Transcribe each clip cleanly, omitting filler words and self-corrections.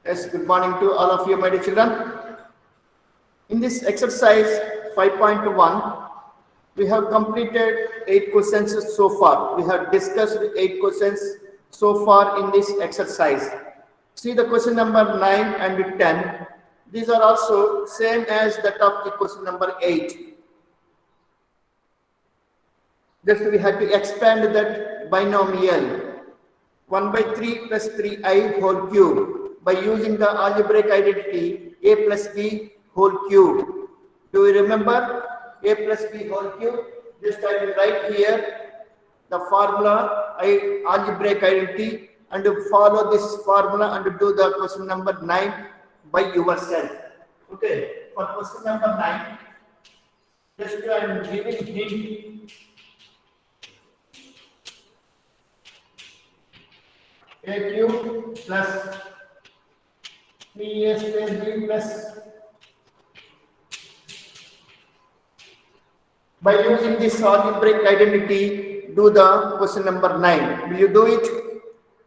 Yes, good morning to all of you, my dear children. In this exercise 5.1, we have completed 8 questions so far. We have discussed 8 questions so far in this exercise. See the question number 9 and 10. These are also same as that of the question number 8. Just we have to expand that binomial 1 by 3 plus 3i whole cube by using the algebraic identity a plus b whole cube. Do you remember a plus b whole cube? Just I will write here the formula algebraic identity and follow this formula and do the question number 9 by yourself. Okay, for question number 9, just I am giving hint a cube plus 3a square b plus. By using this algebraic identity, do the question number 9. Will you do it?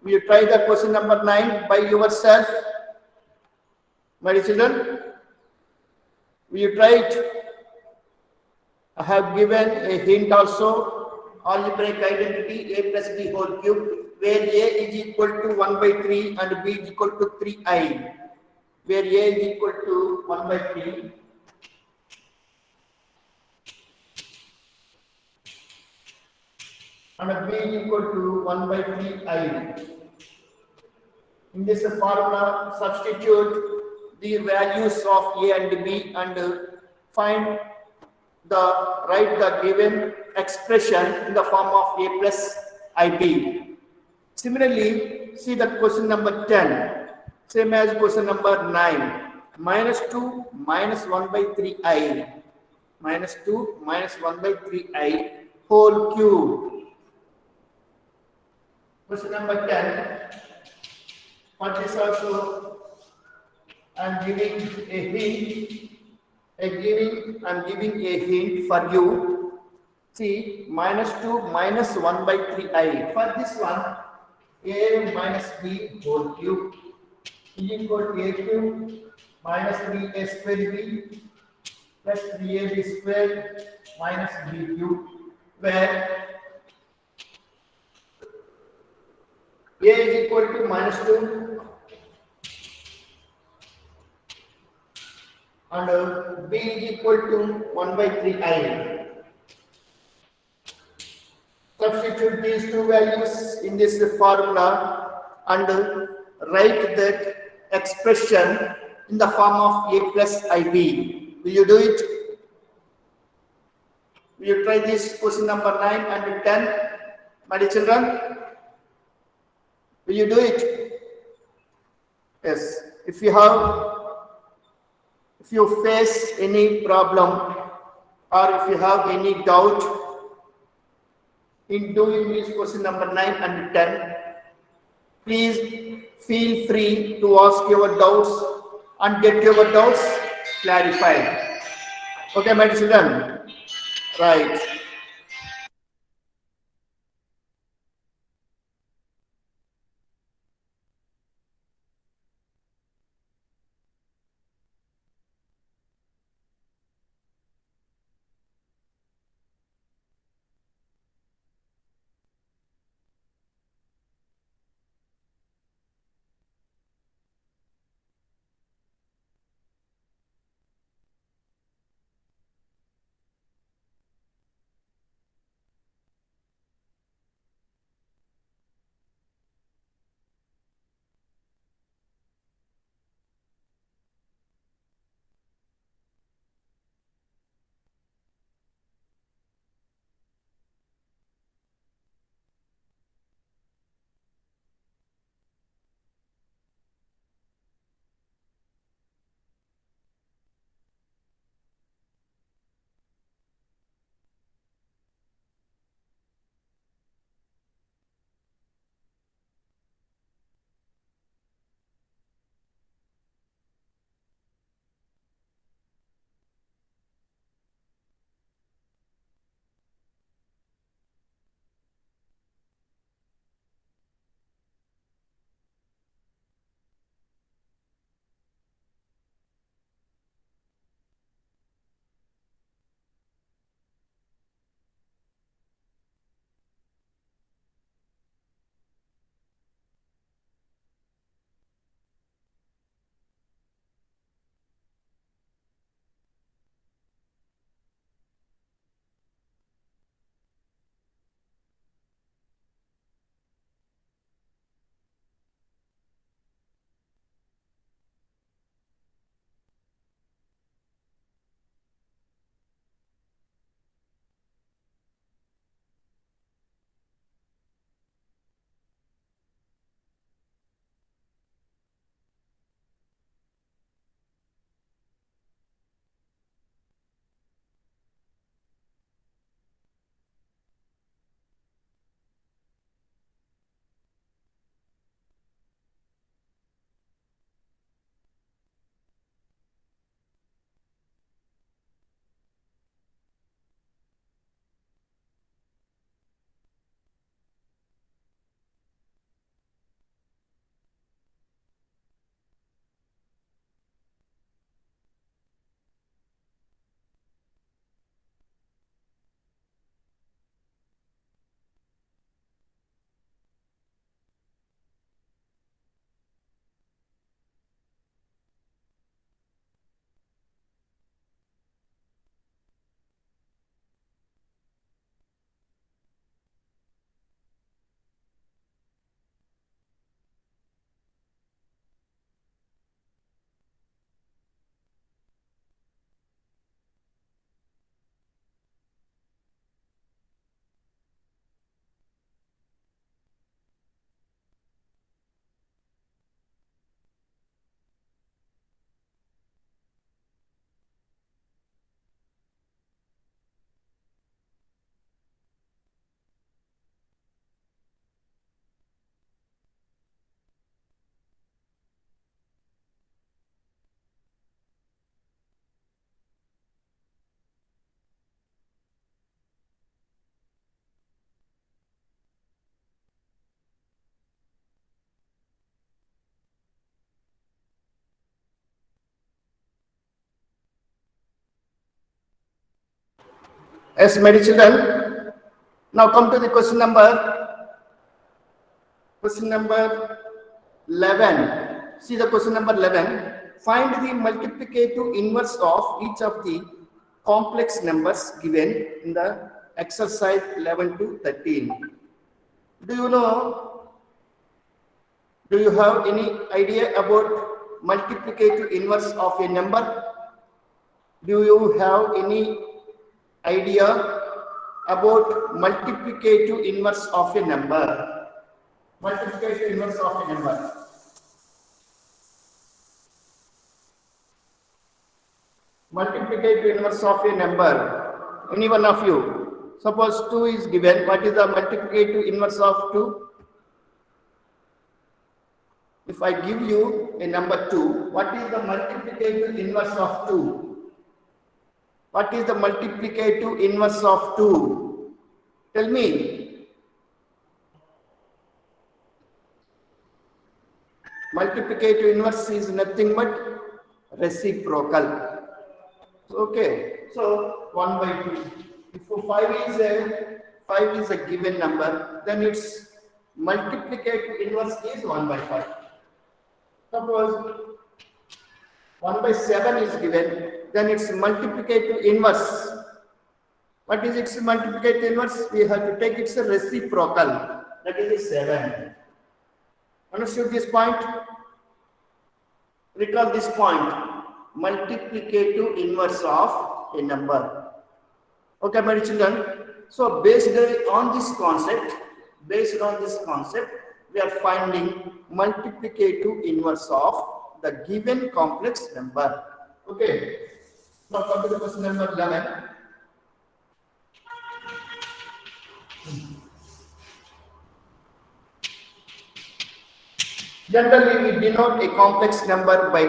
Will you try the question number 9 by yourself? My dear children, will you try it? I have given a hint also, algebraic identity a plus b whole cube, where a is equal to 1 by 3 and b is equal to 3i, where a is equal to 1 by 3 and b is equal to 1 by 3i. In this formula, substitute the values of a and b and find write the given expression in the form of a plus ib. Similarly, see the question number 10, same as question number 9, minus 2 minus 1 by 3i, minus 2 minus 1 by 3i whole cube. Question number 10, for this also I am giving a hint. I'm giving a hint for you. See, minus 2 minus 1 by 3i. For this one, a minus b whole cube is equal to a cube minus 3a square b plus 3ab square minus b cube, where a is equal to minus 2 and b is equal to 1 by 3i. Substitute these two values in this formula and write that expression in the form of a plus ib. Will you do it? Will you try this question number 9 and 10, my dear children? Will you do it? Yes. If you face any problem or if you have any doubt in doing this question number 9 and 10, please feel free to ask your doubts and get your doubts clarified. Okay, my children? Right. Yes, my dear children. Now come to the question number 11. See the question number 11. Find the multiplicative inverse of each of the complex numbers given in the exercise 11 to 13. Do you know, do you have any idea about multiplicative inverse of a number? Do you have any idea about multiplicative inverse of a number? Multiplicative inverse of a number. Multiplicative inverse of a number. Any one of you. Suppose 2 is given. What is the multiplicative inverse of 2? If I give you a number 2, what is the multiplicative inverse of 2? What is the multiplicative inverse of 2? Tell me. Multiplicative inverse is nothing but reciprocal. Okay, so 1 by 2. If 5 is a given number, then its multiplicative inverse is 1 by 5. Suppose 1 by 7 is given, then its multiplicative inverse. What is its multiplicative inverse? We have to take its reciprocal. That is 7. Understood this point? Recall this point. Multiplicative inverse of a number. Okay, my children. So based on this concept, we are finding multiplicative inverse of the given complex number. Okay. Now come to the question number 11. Generally, we denote a complex number by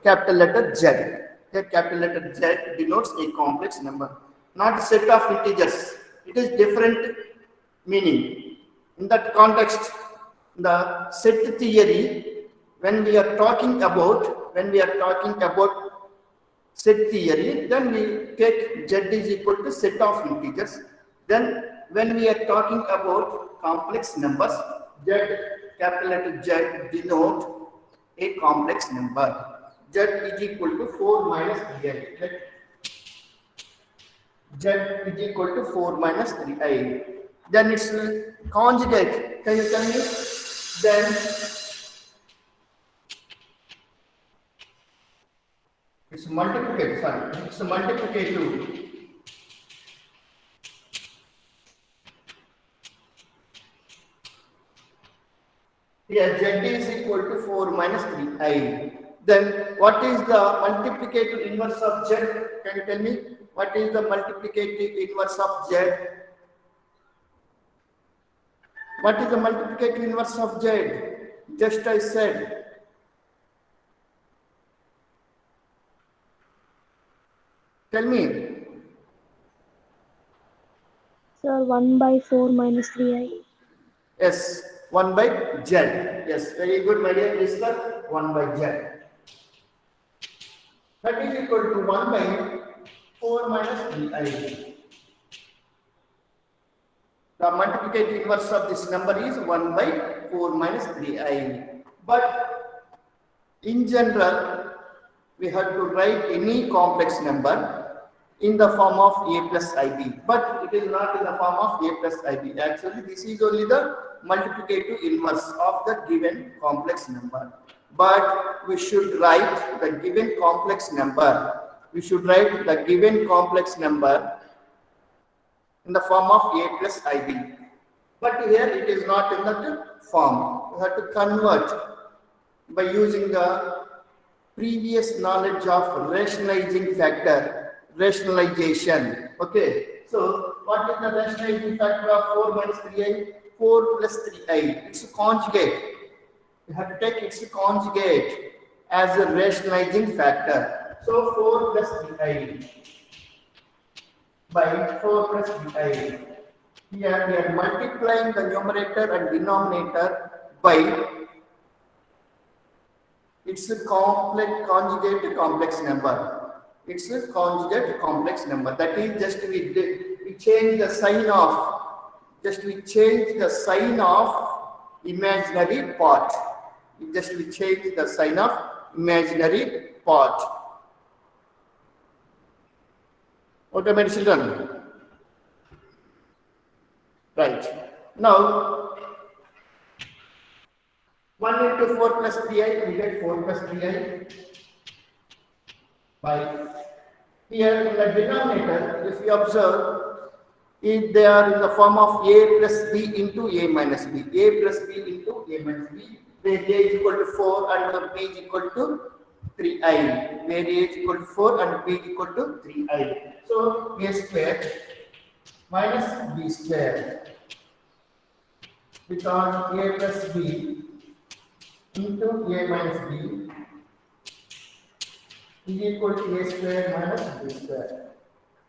capital letter Z. The capital letter Z denotes a complex number, not a set of integers. It is different meaning. In that context, the set theory, when we are talking about set theory, then we take Z is equal to set of integers. Then when we are talking about complex numbers, Z, capital letter Z denote a complex number. Z is equal to 4 minus 3i. Z is equal to 4 minus 3i. Then its conjugate. Can you tell me? Then it's multiplicative. Sorry, it's multiplicative. Here, Z is equal to 4 minus 3i. Then, what is the multiplicative inverse of Z? Can you tell me? What is the multiplicative inverse of Z? What is the multiplicative inverse of Z? Just I said. Tell me. Sir, 1 by 4 minus 3i. Yes, 1 by Z. Yes, very good, my dear listener. 1 by Z. That is equal to 1 by 4 minus 3i. The multiplicative inverse of this number is 1 by 4 minus 3i. But in general, we have to write any complex number in the form of a plus ib. But it is not in the form of a plus ib. Actually, this is only the multiplicative inverse of the given complex number. But we should write the given complex number. We should write the given complex number in the form of a plus ib. But here it is not in that form. We have to convert by using the previous knowledge of rationalizing factor, rationalization. Okay. So what is the rationalizing factor of 4 minus 3i? 4 plus 3i. It's a conjugate. You have to take its conjugate as a rationalizing factor. So 4 plus 3i by 4 plus 3i. Here we are multiplying the numerator and denominator by its a conjugate complex number. It's a conjugate complex number. That is just we change the sign of, we change the sign of imaginary part. We change the sign of imaginary part. Okay, my children. Right. Now, 1 into 4 plus 3i, we get 4 plus 3i. By here in the denominator, if you observe, if they are in the form of a plus b into a minus b, a plus b into a minus b, where a is equal to 4 and b is equal to 3i, where a is equal to 4 and b is equal to 3i. So a square minus b square, because a plus b into a minus b is equal to a square minus b square.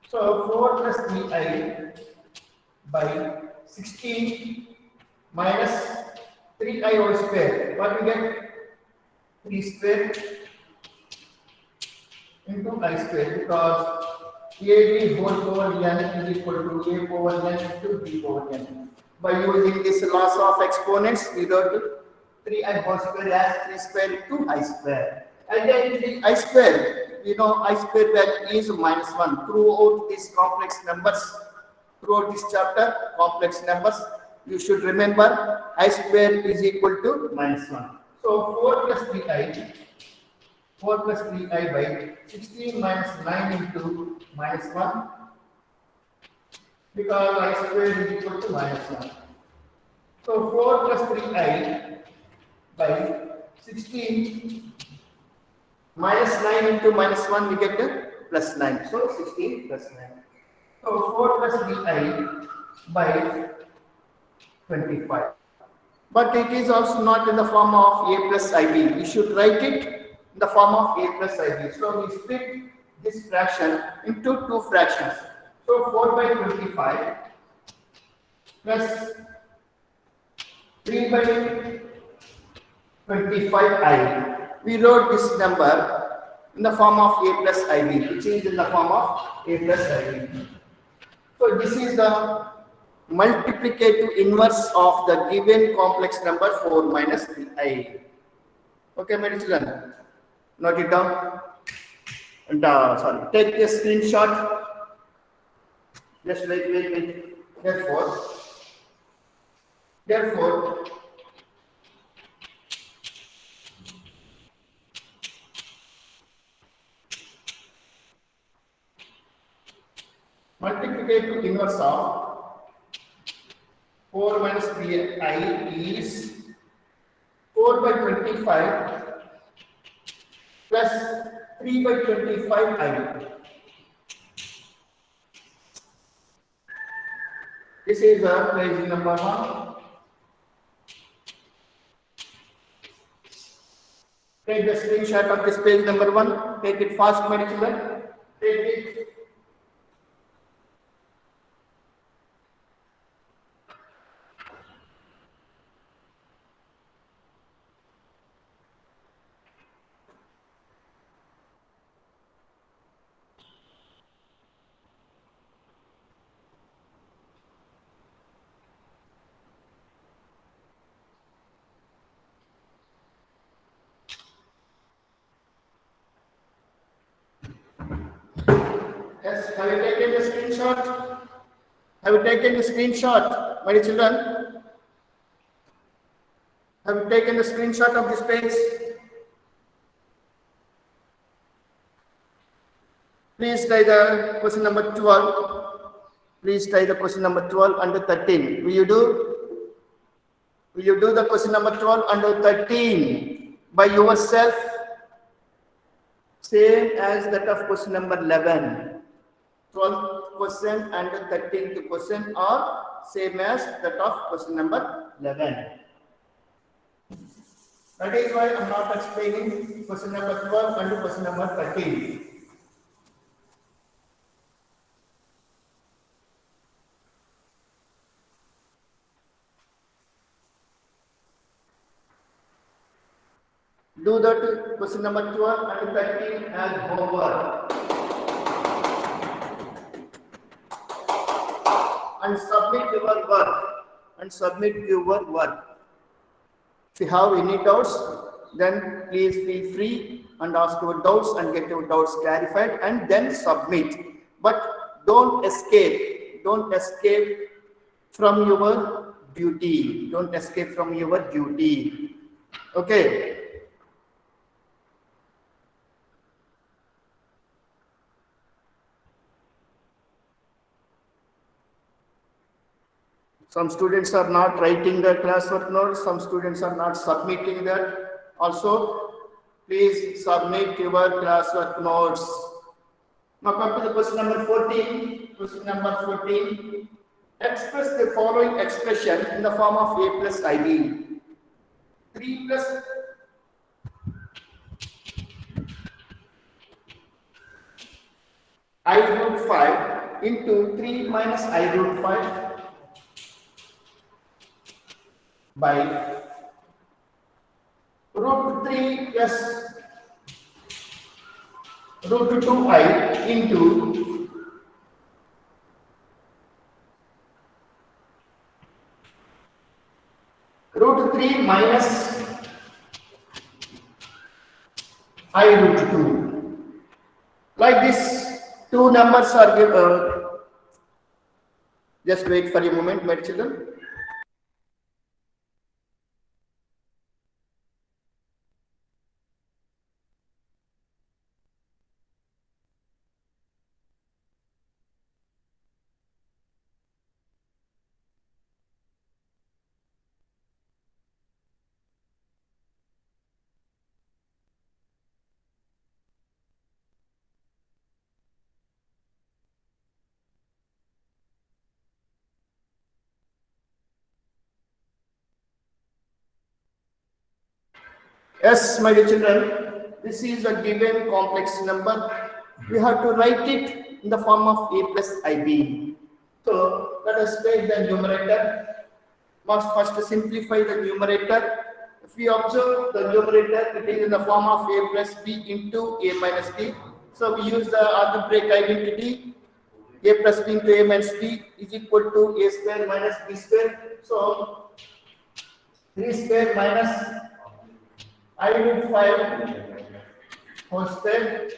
So 4 plus 3i by 16 minus 3i whole square. What we get? 3 square into I square, because ab whole power n is equal to a power n into b power n. By using this laws of exponents, we wrote 3i whole square as 3 square into I square. Again, the I square, I square value is minus 1. Throughout these complex numbers, throughout this chapter, complex numbers, you should remember I square is equal to minus 1. So 4 plus 3i by 16 minus 9 into minus 1, because I square is equal to minus 1. So 4 plus 3i by 16 minus 9 into minus 1, we get the plus 9. So 16 plus 9. So 4 plus 3i by 25. But it is also not in the form of a plus ib. We should write it in the form of a plus ib. So we split this fraction into two fractions. So 4 by 25 plus 3 by 25i. We wrote this number in the form of a plus ib, which is in the form of a plus ib. So this is the multiplicative inverse of the given complex number 4 minus 3i. Okay, my children, note it down. And take a screenshot. Just wait. Therefore, multiplicative inverse of 4 minus 3i is 4 by 25 plus 3 by 25i. This is page number 1. Take the screenshot of this page number 1. Take it fast, my children. Take it. Yes, have you taken the screenshot? Have you taken the screenshot, my children? Have you taken the screenshot of this page? Please try the question number 12. Please try the question number 12 under 13. Will you do? Will you do the question number 12 under 13 by yourself? Same as that of question number 11. 12th question and 13th question are same as that of question number 11. That is why I am not explaining question number 12 and question number 13. Do that question number 12 and 13 as homework. and submit your work. If you have any doubts, then please feel free and ask your doubts and get your doubts clarified and then submit. But don't escape from your duty. Don't escape from your duty. Okay. Some students are not writing the classwork notes. Some students are not submitting that. Also, please submit your classwork notes. Now come to the question number 14. Question number 14. Express the following expression in the form of a plus ib. 3 plus I root 5 into 3 minus I root 5 by root 3 plus root 2i into root 3 minus I root 2. Like this, two numbers are given. Just wait for a moment, my children. Yes, my dear children, this is a given complex number. We have to write it in the form of a plus ib. So let us take the numerator. Must first simplify the numerator. If we observe the numerator, it is in the form of a plus b into a minus b. So we use the algebraic identity. A plus b into a minus b is equal to a square minus b square. So 3 square minus I root 5 whole square,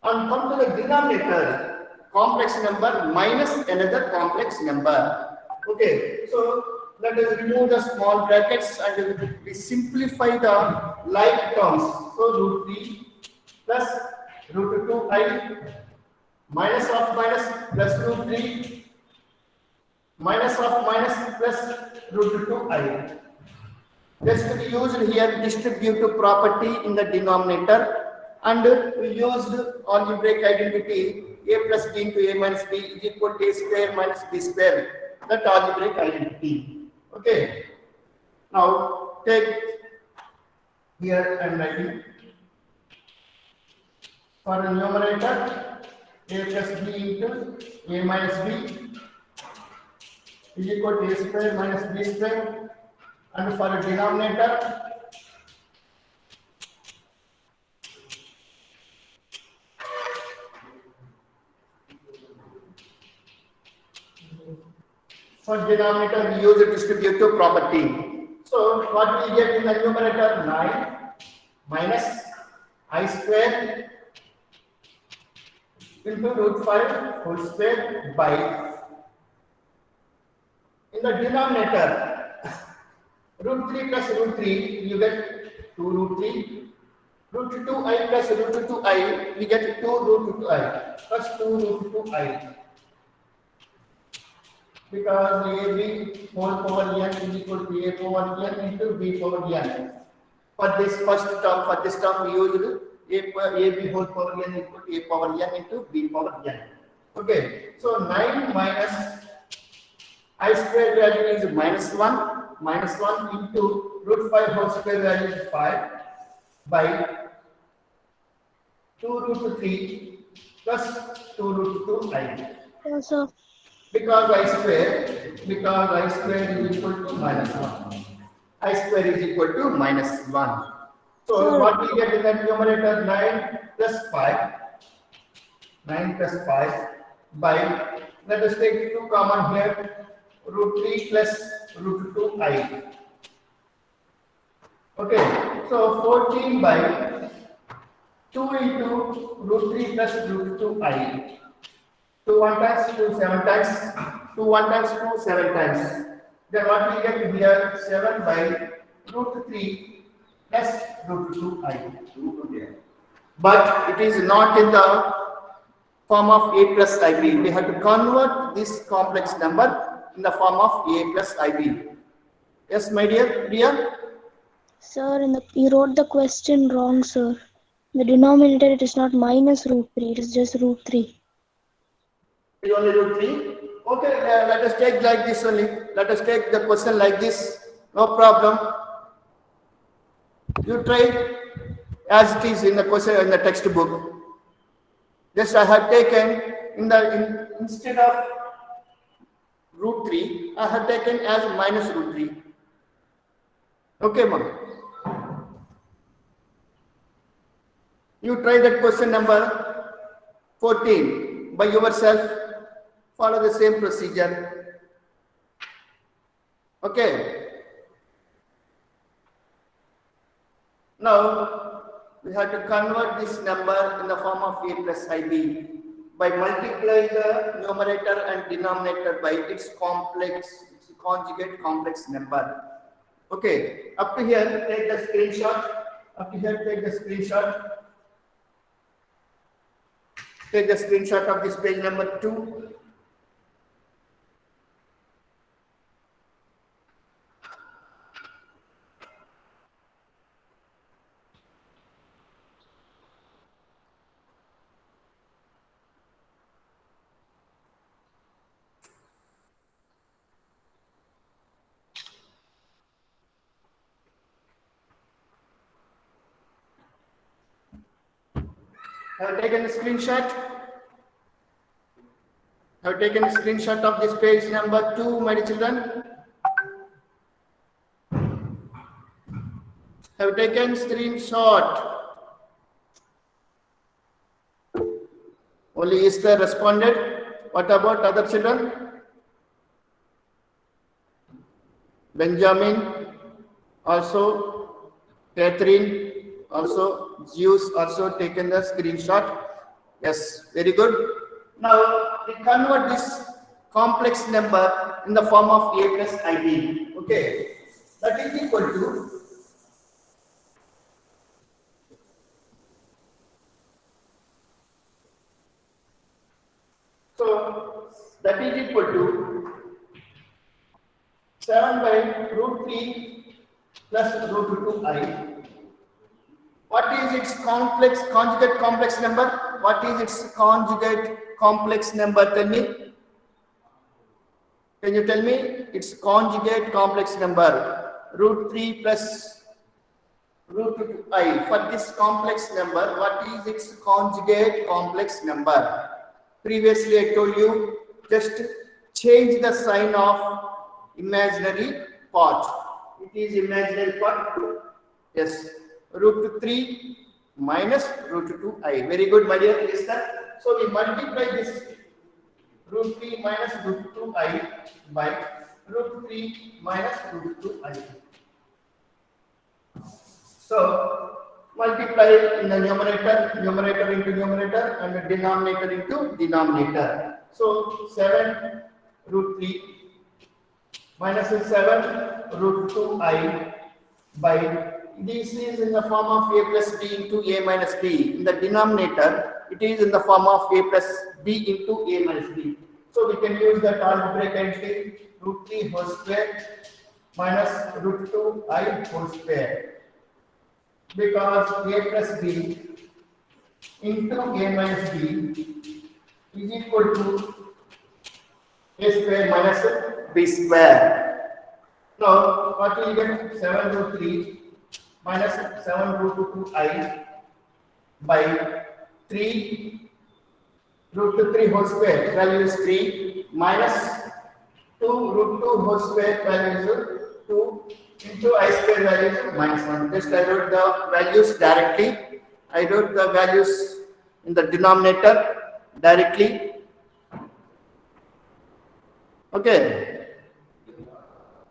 and come to the denominator, complex number minus another complex number. Okay, so let us remove the small brackets and we simplify the like terms. So root 3 plus root 2i minus of minus plus root 3 minus of minus plus root 2i. Just to be used here distributive property in the denominator, and we used algebraic identity a plus b into a minus b is equal to a square minus b square. That algebraic identity. Okay. Now take here and writing for a numerator a plus b into a minus b is equal to a square minus b square. And for a denominator, we use a distributive property. So what we get in the numerator? 9 minus I square into root 5 whole square by, in the denominator, root 3 plus root 3, you get 2 root 3. Root 2i plus root 2i, we get 2 root 2i plus 2 root 2i. Because ab whole power n is equal to a power n into b power n. For this first term, we used ab whole power n equal to a power n into b power n. Okay, so 9 minus I square value is minus 1 into root 5 whole square value is 5 by 2 root 3 plus 2 root 2i. Yes, sir. Because I square is equal to minus 1. I square is equal to minus 1. So what we get in the numerator? 9 plus 5 by Let us take 2 common here. Root 3 plus root 2i. Okay, so 14 by 2 into root 3 plus root 2i. 2 1 times 2 7 times 2 1 times 2 7 times. Then what we get here 7 by root 3 plus root 2i. But it is not in the form of a plus ib. We have to convert this complex number in the form of a plus ib. Yes, my dear Priya? Sir, you wrote the question wrong, sir. The denominator, it is not minus root 3, it is just root 3. It is only root 3. Okay, let us take like this only. Let us take the question like this. No problem. You try as it is in the question in the textbook. Just I have taken instead of root 3, I have taken as minus root 3. Okay, ma'am. You try that question number 14 by yourself. Follow the same procedure. Okay. Now we have to convert this number in the form of a plus ib by multiplying the numerator and denominator by its conjugate complex number. Okay, up to here take the screenshot. Up to here take the screenshot. Take the screenshot of this page number 2. Have taken a screenshot. Have taken a screenshot of this page number 2, my dear children. Have taken screenshot. Only Esther responded. What about other children? Benjamin, also Catherine, also Zeus, also taken the screenshot. Yes, very good. Now we convert this complex number in the form of a plus ib. Okay, that is equal to that is equal to 7 by root 3 plus root 2i. What is its conjugate complex number? What is its conjugate complex number? Tell me. Can you tell me its conjugate complex number? Root 3 plus root 2i. For this complex number, what is its conjugate complex number? Previously I told you, just change the sign of imaginary part. It is imaginary part. Yes. Root 3 minus root 2i. Very good, my dear listener. So we multiply this root 3 minus root 2i by root 3 minus root 2i. So multiply in the numerator into numerator, and the denominator into denominator. So 7 root 3 minus 7 root 2i by, this is in the form of a plus b into a minus b. In the denominator, it is in the form of a plus b into a minus b. So we can use that algebraic identity, root 3 whole square minus root 2i whole square. Because a plus b into a minus b is equal to a square minus b square. Now, what will you get? 7 root 3 minus 7 root 2i by 3 root 3 whole square, value is 3, minus 2 root 2 whole square, value is 2, into I square, value is minus 1. Just I wrote the values directly. I wrote the values in the denominator directly. Okay.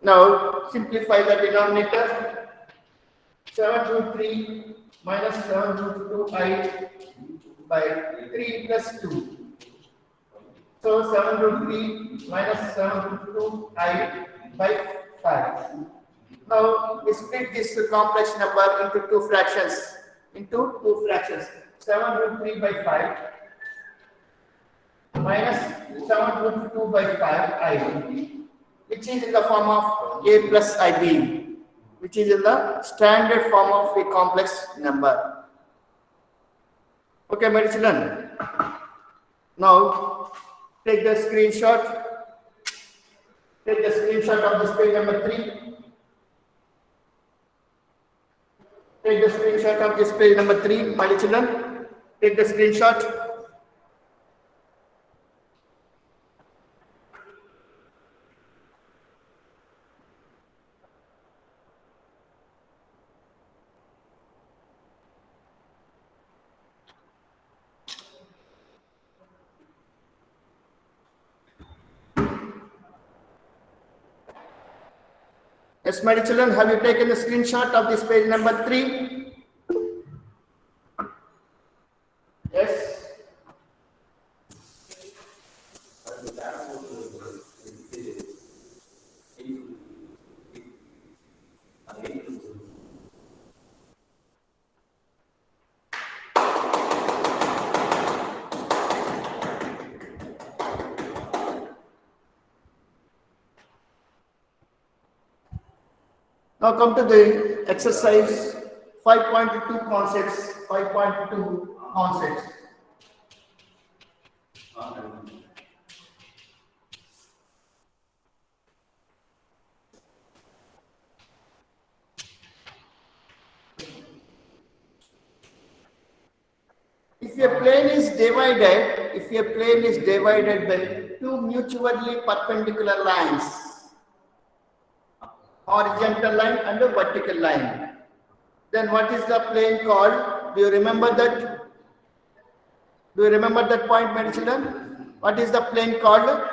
Now simplify the denominator. 7 root 3 minus 7 root 2I by 3 plus 2. So 7 root 3 minus 7 root 2I by 5. Now we split this complex number into two fractions. 7 root 3 by 5 minus 7 root 2 by 5I, which is in the form of a plus ib, which is in the standard form of a complex number. Okay, my children. Now take the screenshot. Take the screenshot of this page number 3. Take the screenshot of this page number 3, my children. Take the screenshot. Yes, my children, have you taken the screenshot of this page number 3? Yes. Now come to the exercise 5.2 concepts. 5.2 concepts. If a plane is divided by two mutually perpendicular lines, horizontal line and a vertical line, then what is the plane called? Do you remember that? Do you remember that point, my children? What is the plane called?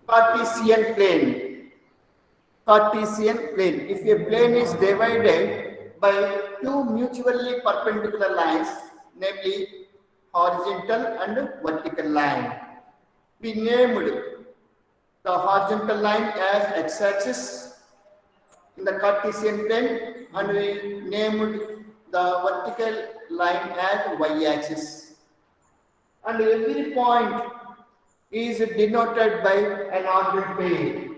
Cartesian plane. Cartesian plane. If a plane is divided by two mutually perpendicular lines, namely horizontal and vertical line, we named the horizontal line as x-axis in the Cartesian plane, and we named the vertical line as y-axis. And every point is denoted by an ordered pair.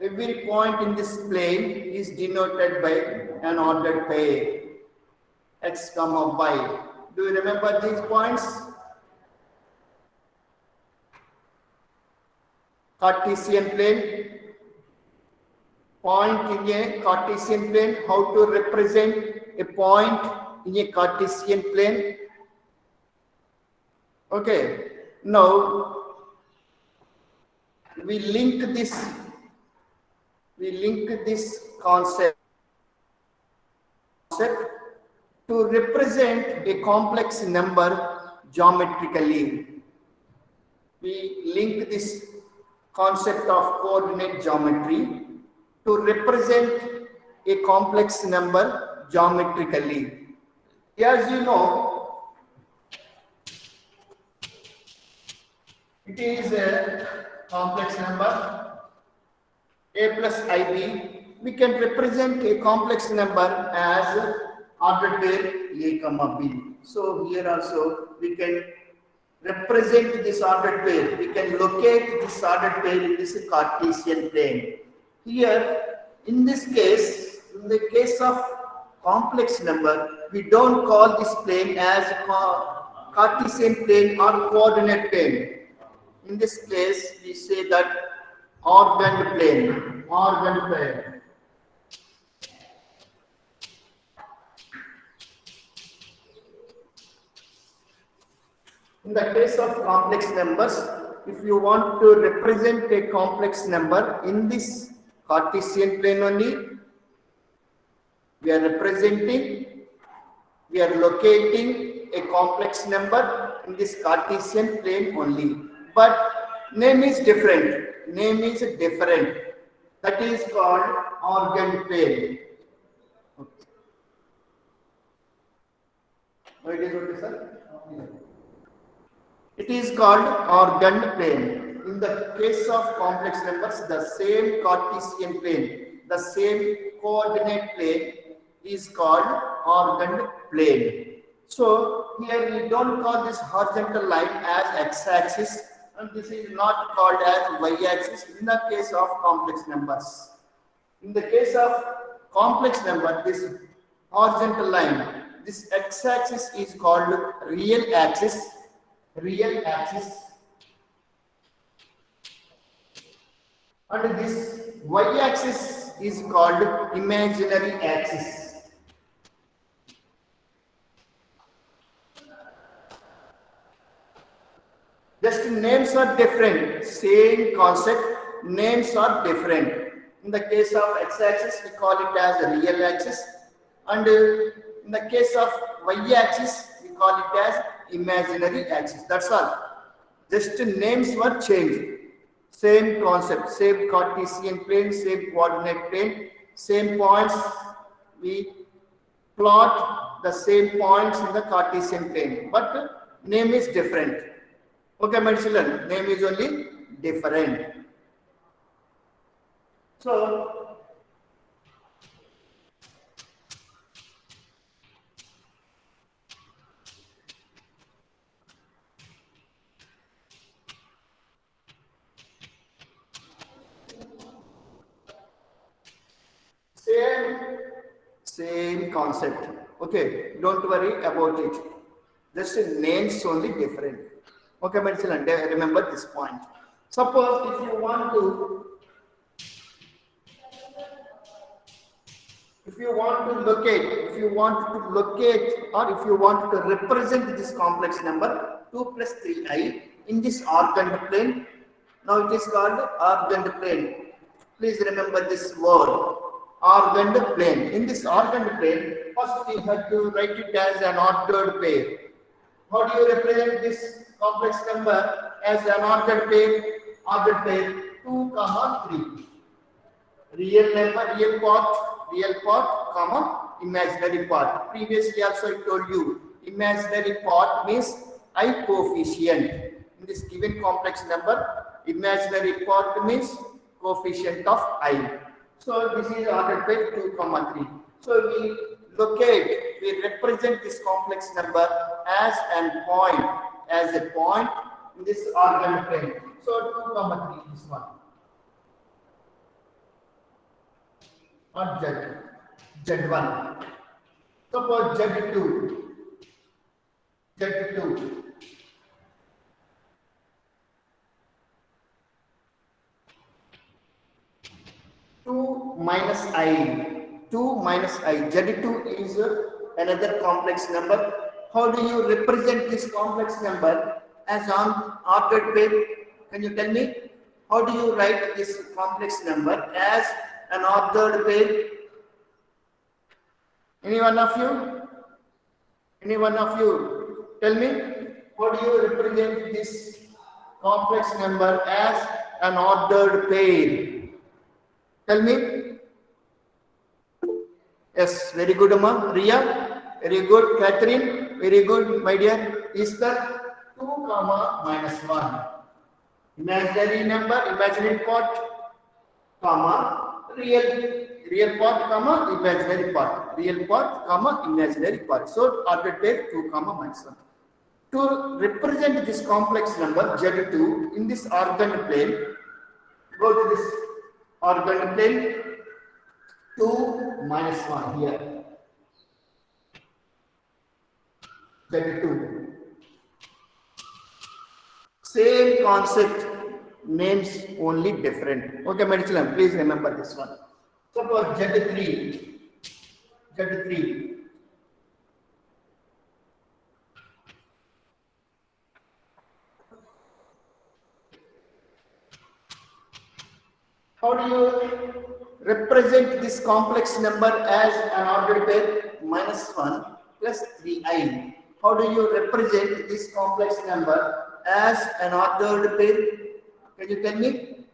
Every point in this plane is denoted by an ordered pair, x comma y. Do you remember these points? Cartesian plane. Point in a Cartesian plane. How to represent a point in a Cartesian plane? Okay. Now we link this concept to represent a complex number geometrically. We link this concept of coordinate geometry to represent a complex number geometrically. As you know, it is a complex number a plus ib. We can represent a complex number as ordered pair a comma b. So here also we can represent this ordered pair. We can locate this ordered pair in this Cartesian plane. Here, in this case, in the case of complex number, we don't call this plane as Cartesian plane or coordinate plane. In this case, we say that organed plane. In the case of complex numbers, if you want to represent a complex number in this Cartesian plane only, we are locating a complex number in this Cartesian plane only. But name is different. That is called organ plane. Okay. Why it is okay, sir? It is called organ plane. In the case of complex numbers, the same Cartesian plane, the same coordinate plane is called organ plane. So here we don't call this horizontal line as x-axis, and this is not called as y-axis in the case of complex numbers. In the case of complex number, this horizontal line, this x-axis is called real axis, and this y-axis is called imaginary axis. Just names are different, same concept, names are different. In the case of x-axis, we call it as a real axis, and in the case of y-axis, we call it as imaginary axis. That's all. Just names were changed. Same concept, same Cartesian plane, same coordinate plane, same points. We plot the same points in the Cartesian plane, but name is different. Okay, my children, name is only different. So, same concept. Okay, don't worry about it. Just names only different. Okay, my children, remember this point. Suppose if you want to locate, or if you want to represent this complex number 2 plus 3i in this argand plane, now it is called argand plane. Please remember this word, argand plane. In this argand plane, first we have to write it as an ordered pair. How do you represent this complex number as an ordered pair? Ordered pair 2, 3. Real number, real part, comma, imaginary part. Previously also I told you, imaginary part means I coefficient. In this given complex number, imaginary part means coefficient of I. So this is ordered pair 2, 3. So we represent this complex number as a point in this organ plane. So 2, 3, this one. Not Z1. Suppose Z2. 2 minus I. Z2 is another complex number. How do you represent this complex number as an ordered pair? Can you tell me? How do you write this complex number as an ordered pair? Any one of you? Tell me, how do you represent this complex number as an ordered pair? Tell me. Yes, very good, Amma. Ria, very good. Catherine, very good, my dear. Esther, 2, minus 1. Imaginary number, imaginary part, comma, real part, comma, imaginary part. Real part, comma, imaginary part. So, ordered pair 2, minus 1. To represent this complex number Z2 in this organ plane, go to this organ plane 2 minus 1 here. Z2. Same concept, names only different. Okay, my children, please remember this one. Suppose Z3. How do you represent this complex number as an ordered pair? Minus 1 plus 3i. How do you represent this complex number as an ordered pair? Can you tell me?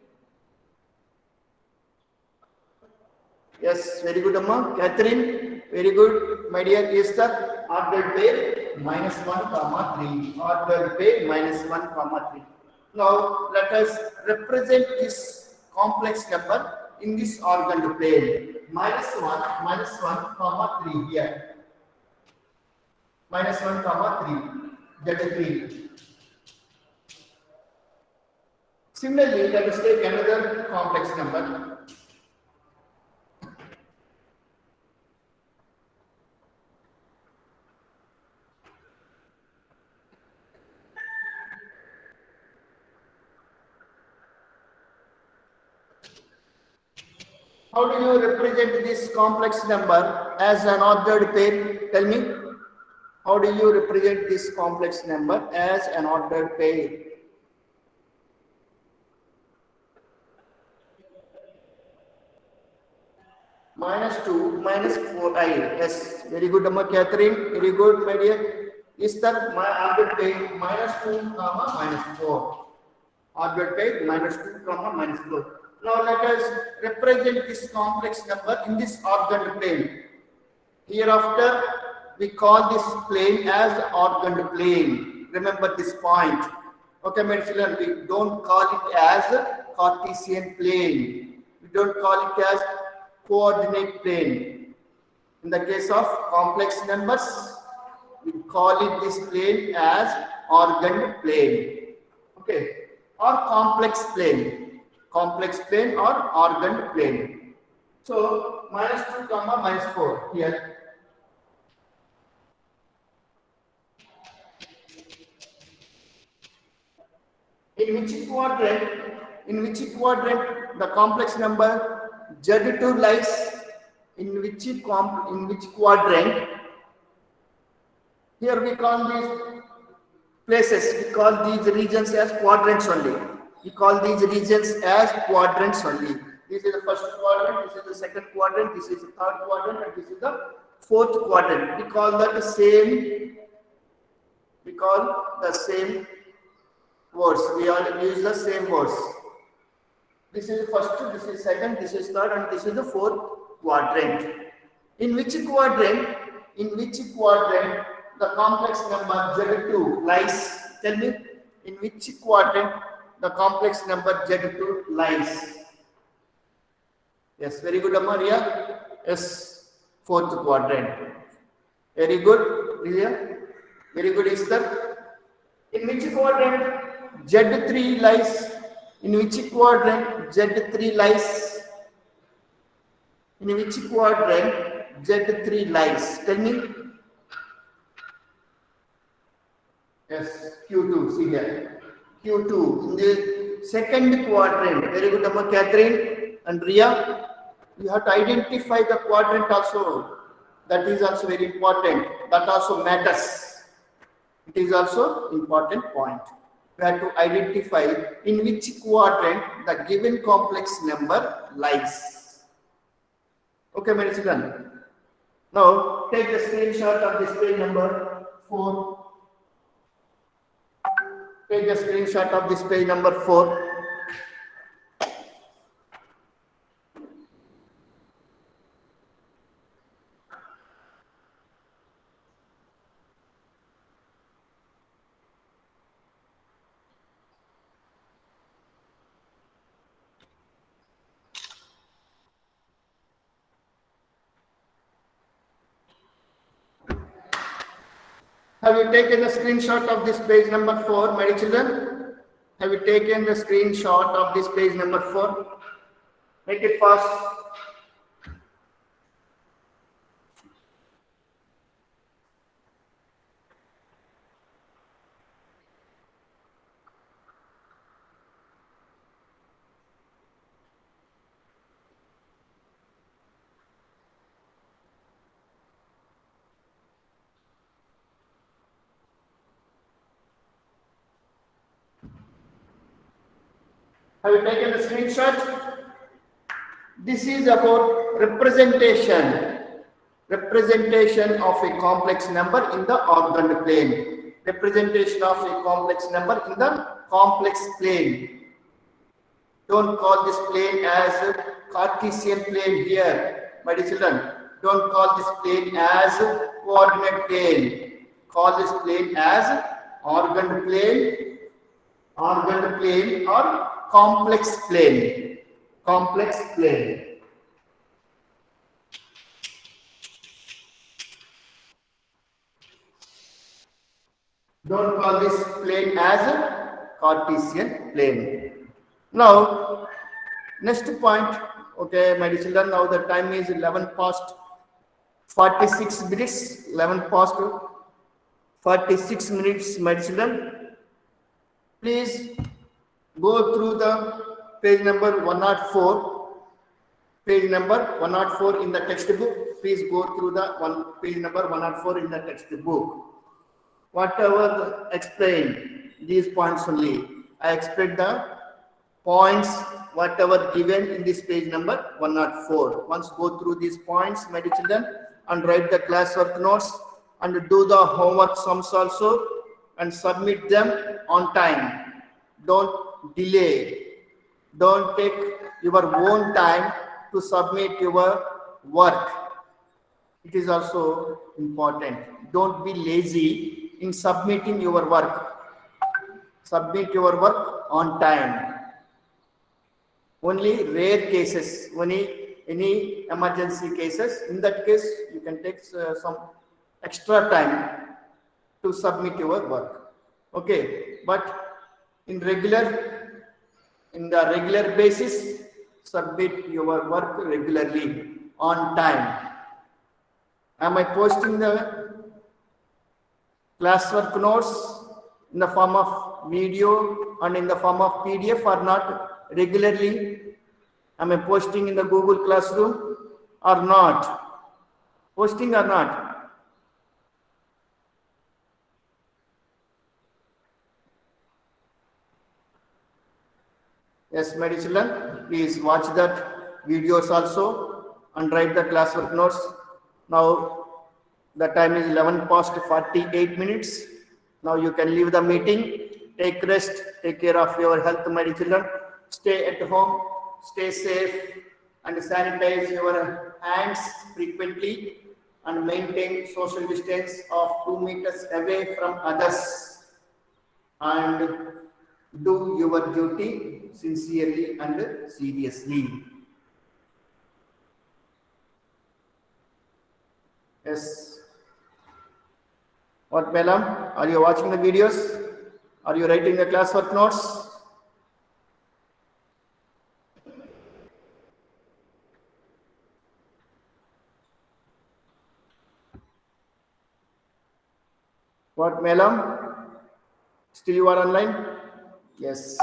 Yes, very good, Amma. Catherine, very good. My dear Esther, ordered pair minus 1 comma 3. Ordered pair minus 1 comma 3. Now, let us represent this complex number in this ordered pair. Minus 1 comma 3 here. Minus 1 comma 3. That is 3. Similarly, let us take another complex number. How do you represent this complex number as an ordered pair? Tell me. How do you represent this complex number as an ordered pair? Minus 2, minus 4i. Yes, very good, Amma Catherine. Very good, my dear. Esther, my ordered pair minus 2, comma, minus 4. Ordered pair minus 2, comma, minus 4. Now let us represent this complex number in this ordered plane. Hereafter, we call this plane as ordered plane. Remember this point. Okay, my children, we don't call it as Cartesian plane. We don't call it as coordinate plane. In the case of complex numbers, we call it this plane as ordered plane. Okay, or complex plane. Complex plane or ordered plane. So minus 2 comma minus 4 here. In which quadrant the complex number Z2 lies? In which quadrant? Here we call these places, we call these regions as quadrants only. We call these regions as quadrants only. This is the first quadrant, this is the second quadrant, this is the third quadrant, and this is the fourth quadrant. We call that the same. We call the same words. We all use the same words. This is the first, this is second, this is third, and this is the fourth quadrant. In which quadrant the complex number Z2 lies? Tell me, in which quadrant the complex number Z2 lies? Yes, very good, Amaria. Yes, fourth quadrant. Very good, Ria. Very good, Esther. In which quadrant Z3 lies? In which quadrant Z3 lies? In which quadrant Z3 lies? Tell me. Yes, Q2. See here. Q2 in the second quadrant. Very good, Amma Catherine and Ria. You have to identify the quadrant also. That is also very important. That also matters. It is also important point. You have to identify in which quadrant the given complex number lies. Okay, my children. Now take the screenshot of this page number 4. Take the screenshot of this page number 4. Have you taken the screenshot of this page number 4, my children? Have you taken the screenshot of this page number 4? Make it fast. Have you taken the screenshot? This is about representation of a complex number in the ordered plane. Representation of a complex number in the complex plane. Don't call this plane as Cartesian plane here, my dear children. Don't call this plane as coordinate plane. Call this plane as ordered plane or complex plane. Complex plane. Don't call this plane as a Cartesian plane. Now, next point, okay, my dear children, now the time is 11 past 46 minutes, 11 past 46 minutes, my dear children. Please go through the page number 104. Page number 104 in the textbook. Please go through the page number 104 in the textbook. Whatever explained, these points only. I explained the points, whatever given in this page number 104. Once go through these points, my dear children, and write the classwork notes and do the homework sums also and submit them on time. Don't delay. Don't take your own time to submit your work. It is also important. Don't be lazy in submitting your work. Submit your work on time. Only rare cases, any emergency cases, in that case you can take some extra time to submit your work. Okay, but in the regular basis, submit your work regularly on time. Am I posting the classwork notes in the form of video and in the form of PDF or not regularly? Am I posting in the Google Classroom or not? Posting or not? Yes, my dear children, please watch that videos also and write the classwork notes. Now the time is 11 past 48 minutes. Now you can leave the meeting. Take rest. Take care of your health, my dear children. Stay at home. Stay safe and sanitize your hands frequently and maintain social distance of 2 meters away from others. And do your duty sincerely and seriously. Yes. What, Melam? Are you watching the videos? Are you writing the classwork notes? What, Melam? Still you are online? Yes.